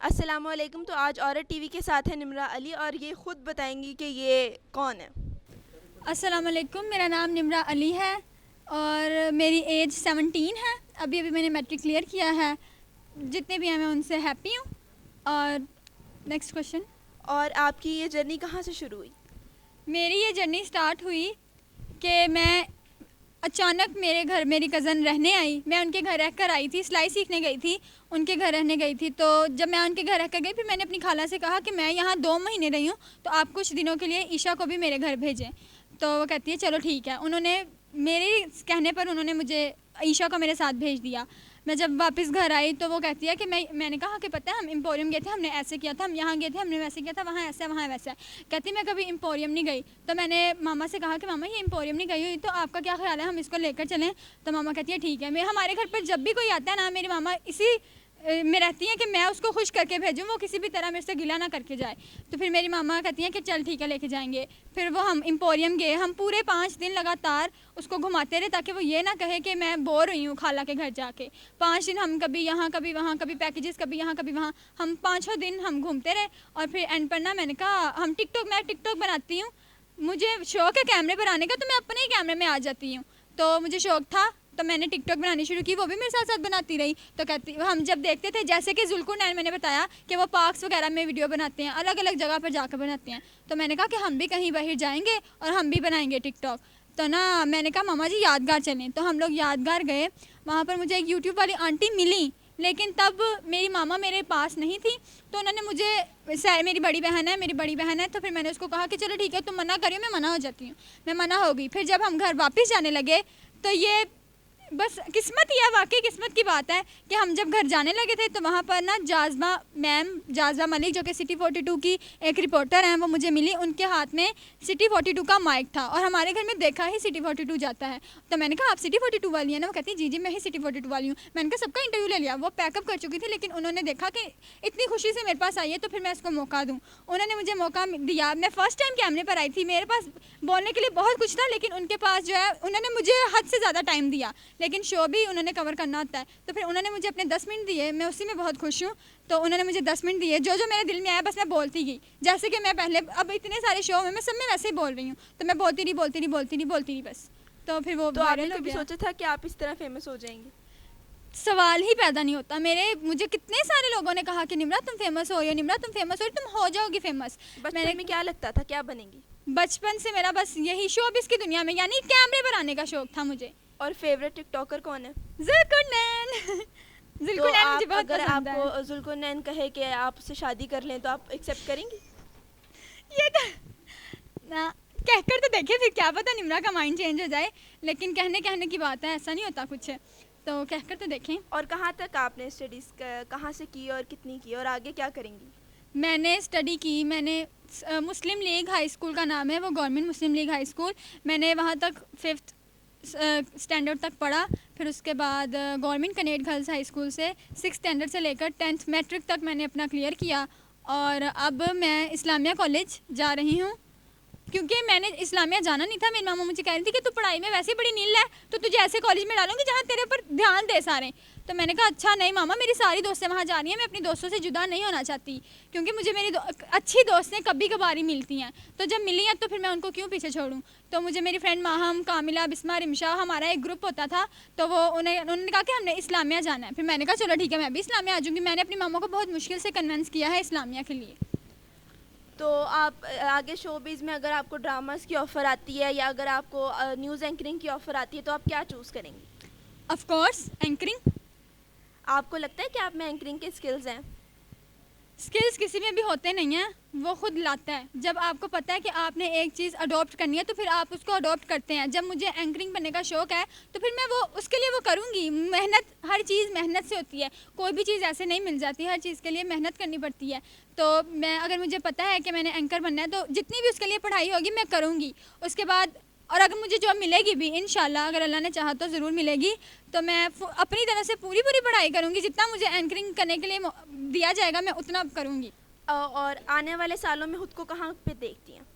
अस्सलामुअलैकुम। तो आज औरत टीवी के साथ है निम्रा अली और ये ख़ुद बताएंगी कि ये कौन है। अस्सलाम वालेकुम, मेरा नाम निम्रा अली है और मेरी एज 17 है। अभी अभी मैंने मैट्रिक क्लियर किया है। जितने भी हैं मैं उनसे हैप्पी हूँ। और नेक्स्ट क्वेश्चन। और आपकी ये जर्नी कहाँ से शुरू हुई? मेरी ये जर्नी स्टार्ट हुई कि मैं अचानक मेरे घर मेरी कज़न रहने आई। मैं उनके घर रह कर आई थी, सिलाई सीखने गई थी, उनके घर रहने गई थी। तो जब मैं उनके घर रह कर गई, फिर मैंने अपनी खाला से कहा कि मैं यहाँ 2 महीने रही हूँ, तो आप कुछ दिनों के लिए ईशा को भी मेरे घर भेजें। तो वो कहती है चलो ठीक है। उन्होंने मेरे कहने पर उन्होंने मुझे ईशा को मेरे साथ भेज दिया। मैं जब वापस घर आई तो वो कहती है कि मैंने कहा कि पता है हम एम्पोरियम गए थे, हमने ऐसे किया था, हम यहाँ गए थे, हमने वैसे किया था, वहाँ ऐसा वहाँ वैसा। कहती मैं कभी एम्पोरियम नहीं गई। तो मैंने मामा से कहा कि मामा ये एम्पोरियम नहीं गई हुई, तो आपका क्या ख्याल है हम इसको लेकर चलें? तो मामा कहती है ठीक है। मैं हमारे घर पर जब भी कोई आता है ना, मेरी मामा इसी में रहती हैं कि मैं उसको खुश करके भेजूँ, वो किसी भी तरह मेरे से गिला ना करके जाए। तो फिर मेरी मामा कहती हैं कि चल ठीक है लेके जाएंगे। फिर वो हम एम्पोरियम गए। हम पूरे 5 दिन लगातार उसको घुमाते रहे ताकि वो ये ना कहे कि मैं बोर हुई हूँ खाला के घर जाके। 5 दिन हम कभी यहाँ कभी वहाँ, कभी पैकेजेस, कभी यहाँ कभी वहाँ, हम 5 दिन हम घूमते रहे। और फिर एंड पर ना मैंने कहा मैं टिकटॉक बनाती हूँ, मुझे शौक है कैमरे पर आने का, तो मैं अपने ही कैमरे में आ जाती हूँ। तो मुझे शौक था तो मैंने टिकटॉक बनानी शुरू की, वो भी मेरे साथ साथ बनाती रही। तो कहती हम जब देखते थे, जैसे कि जुल्कुरनैन मैंने बताया कि वो पार्क्स वगैरह में वीडियो बनाते हैं, अलग अलग जगह पर जाकर बनाते हैं। तो मैंने कहा कि हम भी कहीं बाहर जाएंगे और हम भी बनाएंगे टिकटॉक। तो ना मैंने कहा मामा जी यादगार चलें। तो हम लोग यादगार गए। वहाँ पर मुझे एक यूट्यूब वाली आंटी मिली, लेकिन तब मेरी मामा मेरे पास नहीं थी। तो उन्होंने मुझे मेरी बड़ी बहन है, तो फिर मैंने उसको कहा कि चलो ठीक है तुम मना करियो, मैं मना हो जाती हूँ। मैं मना हो गई। फिर जब हम घर वापस जाने लगे तो ये बस किस्मत ही है, वाकई किस्मत की बात है कि हम जब घर जाने लगे थे तो वहाँ पर ना जाज़बा मलिक जो कि सिटी 42 की एक रिपोर्टर हैं, वो मुझे मिली। उनके हाथ में सिटी 42 का माइक था और हमारे घर में देखा ही सिटी 42 जाता है। तो मैंने कहा आप सिटी 42 वाली है ना? वो कहती है जी जी मैं ही सिटी 42 वाली हूँ। मैंने कहा सबका इंटरव्यू ले लिया। वो पैकअप कर चुकी थी, लेकिन उन्होंने देखा कि इतनी खुशी से मेरे पास आई है तो फिर मैं इसको मौका दूँ। उन्होंने मुझे मौका दिया। मैं फ़र्स्ट टाइम कैमरे पर आई थी, मेरे पास बोलने के लिए बहुत कुछ था, लेकिन उनके पास जो है उन्होंने मुझे हद से ज़्यादा टाइम दिया, लेकिन शो भी उन्होंने कवर करना होता है। तो फिर उन्होंने मुझे अपने 10 मिनट दिए, मैं उसी में बहुत खुश हूँ। तो उन्होंने मुझे 10 मिनट दिए, जो जो मेरे दिल में आया बस मैं बोलती गई। जैसे कि मैं पहले अब इतने सारे शो में मैं सब में वैसे ही बोल रही हूँ, तो मैं बोलती रही बस। तो फिर वो तो आपने वायरल हो कभी गया। सोचा था कि आप इस तरह फेमस हो जाएंगी? सवाल ही पैदा नहीं होता। मुझे कितने सारे लोगों ने कहा कि निम्रा तुम फेमस हो रही हो, निम्रा तुम फेमस हो रही, तुम हो जाओगी फेमस। बचपन में क्या लगता था क्या बनेंगी? बचपन से मेरा बस यही शोबिस की दुनिया में यानी कैमरे पर आने का शौक था मुझे। और फेवरेट टिकटॉकर कौन है? जुल्कुरनैन। तो जुल्कुरनैन मुझे आप बहुत अगर पसंद है। आपको जुल्कुरनैन कहे कि आप उससे शादी कर लें तो आप एक्सेप्ट करेंगी? ये तो ना कहकर तो देखिए, फिर क्या पता निम्रा का माइंड चेंज हो जाए, लेकिन कहने कहने की बात है, ऐसा नहीं होता कुछ। तो कहकर तो देखें। और कहाँ तक आपने स्टडीज़ कहाँ से की और कितनी की और आगे क्या करेंगी? मैंने स्टडी की, मैंने मुस्लिम लीग हाई स्कूल का नाम है, वो गवर्नमेंट मुस्लिम लीग हाई स्कूल। मैंने वहाँ तक 5th स्टैंडर्ड तक पढ़ा। फिर उसके बाद government Kinnaird girls high school से 6th स्टैंडर्ड से लेकर 10th मैट्रिक तक मैंने अपना क्लियर किया। और अब मैं इस्लामिया कॉलेज जा रही हूँ, क्योंकि मैंने इस्लामिया जाना नहीं था। मेरी मामा मुझे कह रही थी कि तू पढ़ाई में वैसे ही बड़ी नील है, तो तुझे ऐसे कॉलेज में डालूंगी जहाँ तेरे पर ध्यान दे सारे। तो मैंने कहा अच्छा नहीं मामा, मेरी सारी दोस्तें वहाँ जा रही हैं, मैं अपनी दोस्तों से जुदा नहीं होना चाहती, क्योंकि मुझे मेरी अच्छी दोस्तें कभी कभार ही मिलती हैं। तो जब मिली हैं तो फिर मैं उनको क्यों पीछे छोड़ूं। तो मुझे मेरी फ्रेंड माहम, कामिला, बिस्मा, रिमशा, हमारा एक ग्रुप होता था, तो उन्होंने कहा कि हमने इस्लामिया जाना है। फिर मैंने कहा चलो ठीक है मैं भी इस्लामिया आ जाऊँगी। मैंने अपनी मामा को बहुत मुश्किल से कन्विंस किया है इस्लामिया के लिए। तो आप आगे शोबिज़ में अगर आपको ड्रामास की ऑफ़र आती है या अगर आपको न्यूज़ एंकरिंग की ऑफ़र आती है तो आप क्या चूज़ करेंगी? Of course anchoring. आपको लगता है कि आप में एंकरिंग के स्किल्स हैं? स्किल्स किसी में भी होते नहीं हैं, वो खुद लाता है। जब आपको पता है कि आपने एक चीज़ अडॉप्ट करनी है तो फिर आप उसको अडॉप्ट करते हैं। जब मुझे एंकरिंग बनने का शौक़ है तो फिर मैं वो उसके लिए वो करूँगी। मेहनत, हर चीज़ मेहनत से होती है, कोई भी चीज़ ऐसे नहीं मिल जाती, हर चीज़ के लिए मेहनत करनी पड़ती है। तो मैं अगर मुझे पता है कि मैंने एंकर बनना है तो जितनी भी उसके लिए पढ़ाई होगी मैं करूँगी। उसके बाद और अगर मुझे जॉब मिलेगी भी इंशाल्लाह, अगर अल्लाह ने चाहा तो ज़रूर मिलेगी, तो मैं अपनी तरह से पूरी पढ़ाई करूँगी। जितना मुझे एंकरिंग करने के लिए दिया जाएगा मैं उतना करूँगी। और आने वाले सालों में खुद को कहाँ पे देखती हैं?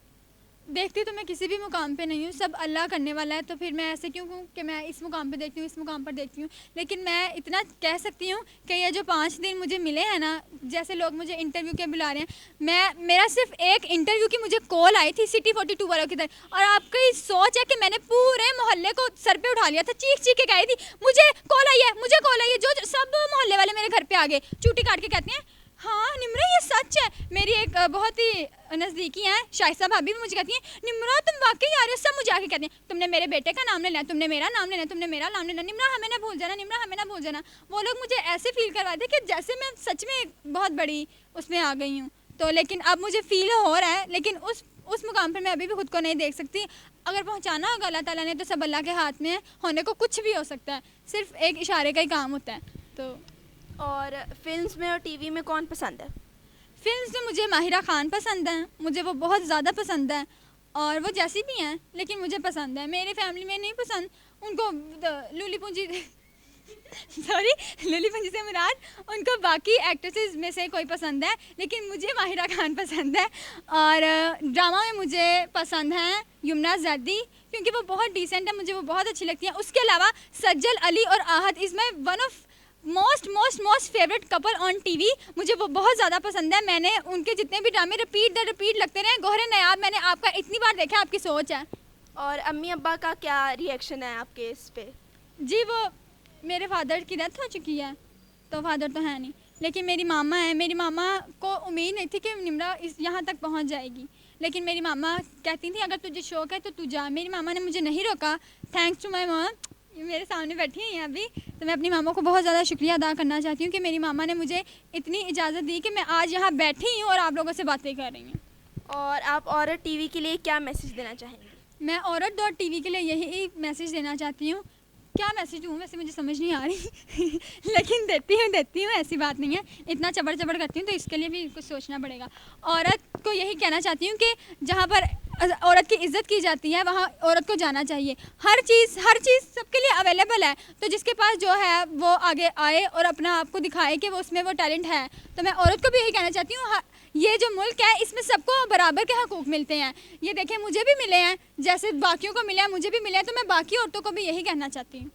देखती तो मैं किसी भी मुकाम पे नहीं हूँ, सब अल्लाह करने वाला है, तो फिर मैं ऐसे क्यों कहूँ कि मैं इस मुकाम पे देखती हूँ, इस मुकाम पर देखती हूँ। लेकिन मैं इतना कह सकती हूँ कि ये जो 5 दिन मुझे मिले हैं ना, जैसे लोग मुझे इंटरव्यू के बुला रहे हैं, मेरा सिर्फ एक इंटरव्यू की मुझे कॉल आई थी सिटी 42 वालों की तरफ, और आपकी सोच है कि मैंने पूरे मोहल्ले को सर पे उठा लिया था, चीख चीख के कही थी मुझे कॉल आई है, मुझे कॉल आई है, जो सब मोहल्ले वाले मेरे घर पे आ गए, चूटी काट के कहते हैं हाँ निम्रा ये सच है। मेरी एक बहुत ही नज़दीकी हैं शाइस्ता भाभी भी मुझे कहती हैं निम्रा तुम वाकई आ रहे हो, सब मुझे आके कहते हैं तुमने मेरे बेटे का नाम ले लिया, तुमने मेरा नाम ले लिया, तुमने मेरा नाम ले लिया, निम्रा हमें ना भूल जाना, निम्रा हमें ना भूल जाना। वो लोग मुझे ऐसे फील करवाए थे कि जैसे मैं सच में बहुत बड़ी उसमें आ गई हूँ। तो लेकिन अब मुझे फ़ील हो रहा है, लेकिन उस मुकाम पर मैं अभी भी खुद को नहीं देख सकती। अगर पहुँचाना होगा अल्लाह ताला ने तो सब अल्लाह के हाथ में है, होने को कुछ भी हो सकता है, सिर्फ एक इशारे का ही काम होता है। तो और फिल्म्स में और टीवी में कौन पसंद है? फिल्म्स में मुझे माहिरा खान पसंद हैं, मुझे वो बहुत ज़्यादा पसंद है, और वो जैसी भी हैं लेकिन मुझे पसंद है। मेरी फैमिली में नहीं पसंद उनको लूली पूंजी सॉरी लूली पूंजी से मुराद उनको बाकी एक्ट्रेसेस में से कोई पसंद है, लेकिन मुझे माहिरा खान पसंद है। और ड्रामा में मुझे पसंद हैं यमुना जैदी, क्योंकि वो बहुत डिसेंट है, मुझे वो बहुत अच्छी लगती हैं। उसके अलावा सज्जल अली और आहत is my one of most favourite couple on TV, मुझे वो बहुत ज़्यादा पसंद है। मैंने उनके जितने भी ड्रामे रिपीट लगते रहे। गोहरे नायाब मैंने आपका इतनी बार देखा, आपकी सोच है। और अम्मी अब्बा का क्या रिएक्शन है आपके इस पे? जी वो मेरे फादर की डेथ हो चुकी है, तो फादर तो है नहीं, लेकिन मेरी मामा है। मेरी मामा को उम्मीद नहीं थी कि निम्रा यहाँ तक पहुँच जाएगी, लेकिन मेरी मामा कहती थी अगर तुझे शौक़ है तो तू जा। मेरी मामा ने मुझे नहीं रोका, थैंक्स टू माई मॉम। मेरे सामने बैठी हुई हैं अभी, तो मैं अपनी मामा को बहुत ज़्यादा शुक्रिया अदा करना चाहती हूँ कि मेरी मामा ने मुझे इतनी इजाज़त दी कि मैं आज यहाँ बैठी हूँ और आप लोगों से बातें कर रही हूँ। और आप औरत टीवी के लिए क्या मैसेज देना चाहेंगी? मैं औरत.tv के लिए यही मैसेज देना चाहती हूँ। क्या मैसेज दूँ वैसे मुझे समझ नहीं आ रही लेकिन देती हूँ, ऐसी बात नहीं है। इतना चबड़ करती हूँ तो इसके लिए भी कुछ सोचना पड़ेगा। औरत को यही कहना चाहती हूँ कि जहाँ पर औरत की इज़्ज़त की जाती है वहाँ औरत को जाना चाहिए। हर चीज़ सबके लिए अवेलेबल है, तो जिसके पास जो है वो आगे आए और अपना आप को दिखाए कि वो उसमें वो टैलेंट है। तो मैं औरत को भी यही कहना चाहती हूँ, ये जो मुल्क है इसमें सबको बराबर के हकूक़ मिलते हैं। ये देखें मुझे भी मिले हैं, जैसे बाकियों को मिले हैं मुझे भी मिले हैं, तो मैं बाकी औरतों को भी यही कहना चाहती हूँ।